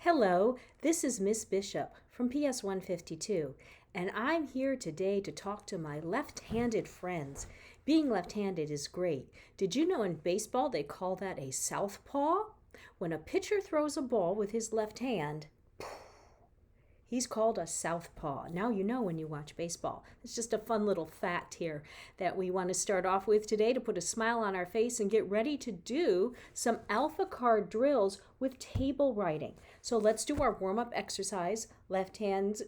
Hello, this is Miss Bishop from PS 152, and I'm here today to talk to my left-handed friends. Being left-handed is great. Did you know in baseball they call that a southpaw? When a pitcher throws a ball with his left hand, he's called a southpaw. Now you know when you watch baseball. It's just a fun little fact here that we want to start off with today to put a smile on our face and get ready to do some alpha card drills with table writing. So let's do our warm-up exercise. Left hand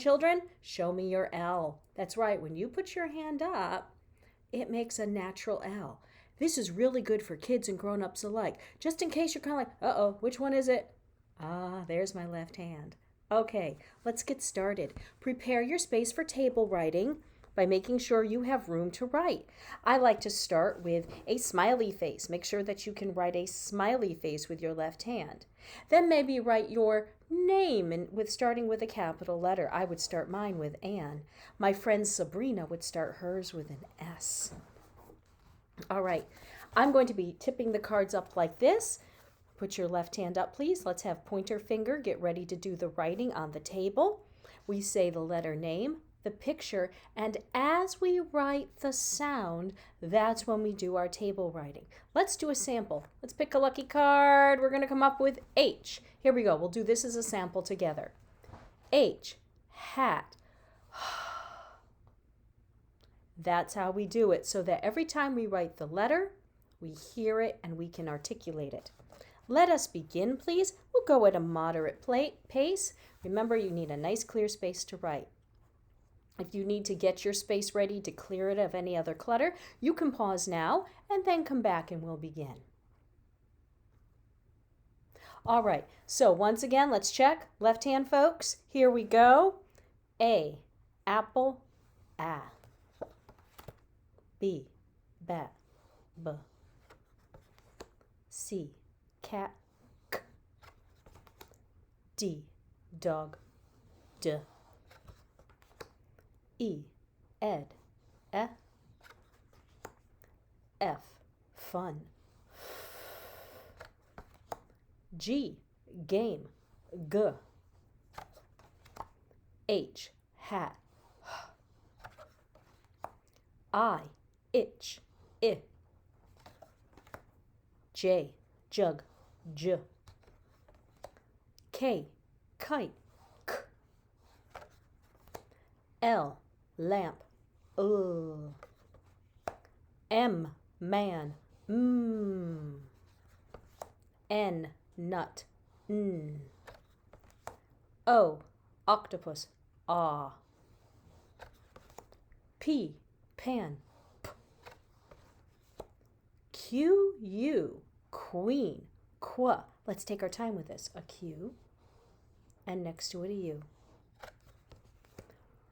children, show me your L. That's right, when you put your hand up, it makes a natural L. This is really good for kids and grown-ups alike. Just in case you're kind of like, uh-oh, which one is it? Ah, there's my left hand. Okay, let's get started. Prepare your space for table writing by making sure you have room to write. I like to start with a smiley face. Make sure that you can write a smiley face with your left hand. Then maybe write your name starting with a capital letter. I would start mine with Anne. My friend Sabrina would start hers with an S. All right, I'm going to be tipping the cards up like this. Put your left hand up, please. Let's have pointer finger. Get ready to do the writing on the table. We say the letter name, the picture, and as we write the sound, that's when we do our table writing. Let's do a sample. Let's pick a lucky card. We're going to come up with H. Here we go. We'll do this as a sample together. H, hat. That's how we do it, so that every time we write the letter, we hear it and we can articulate it. Let us begin, please. We'll go at a moderate pace. Remember, you need a nice clear space to write. If you need to get your space ready to clear it of any other clutter, you can pause now and then come back and we'll begin. All right, so once again, let's check. Left hand, folks. Here we go. A, apple, A. B, bat, B. C, cat, k. D, dog, d. E, ed, e. F, fun. G, game, g. H, hat. I, itch, I. J, jug, j. K, kite, k. L, lamp, M, man, N, nut, O, octopus, ah. P, pan, p. Q, U, queen, qua. Let's take our time with this. A Q, and next to it a U.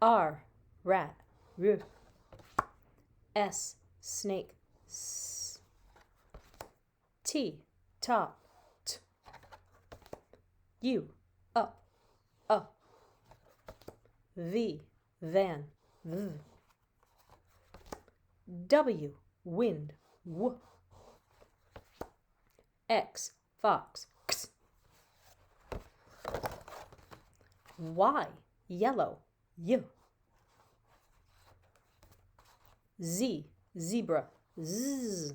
R, rat, r. S, snake, s. T, top, t. U, up, V, van, v. W, wind, w. X, fox, x. Y, yellow, y. Z, zebra, z.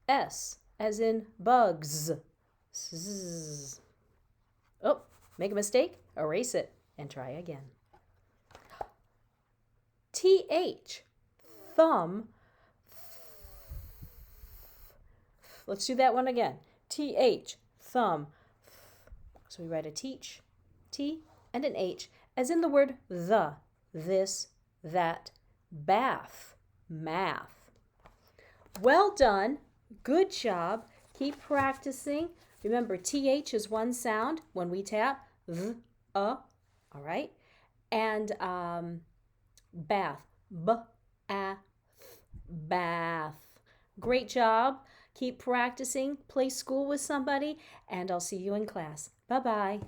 S, as in bugs, z. Oh, make a mistake, erase it, and try again. TH, thumb. Let's do that one again. TH, thumb. So we write a teach, T, and an H, as in the word the, this, that, bath, math. Well done. Good job. Keep practicing. Remember, TH is one sound when we tap, all right? And bath, bath. Great job. Keep practicing. Play school with somebody, and I'll see you in class. Bye-bye.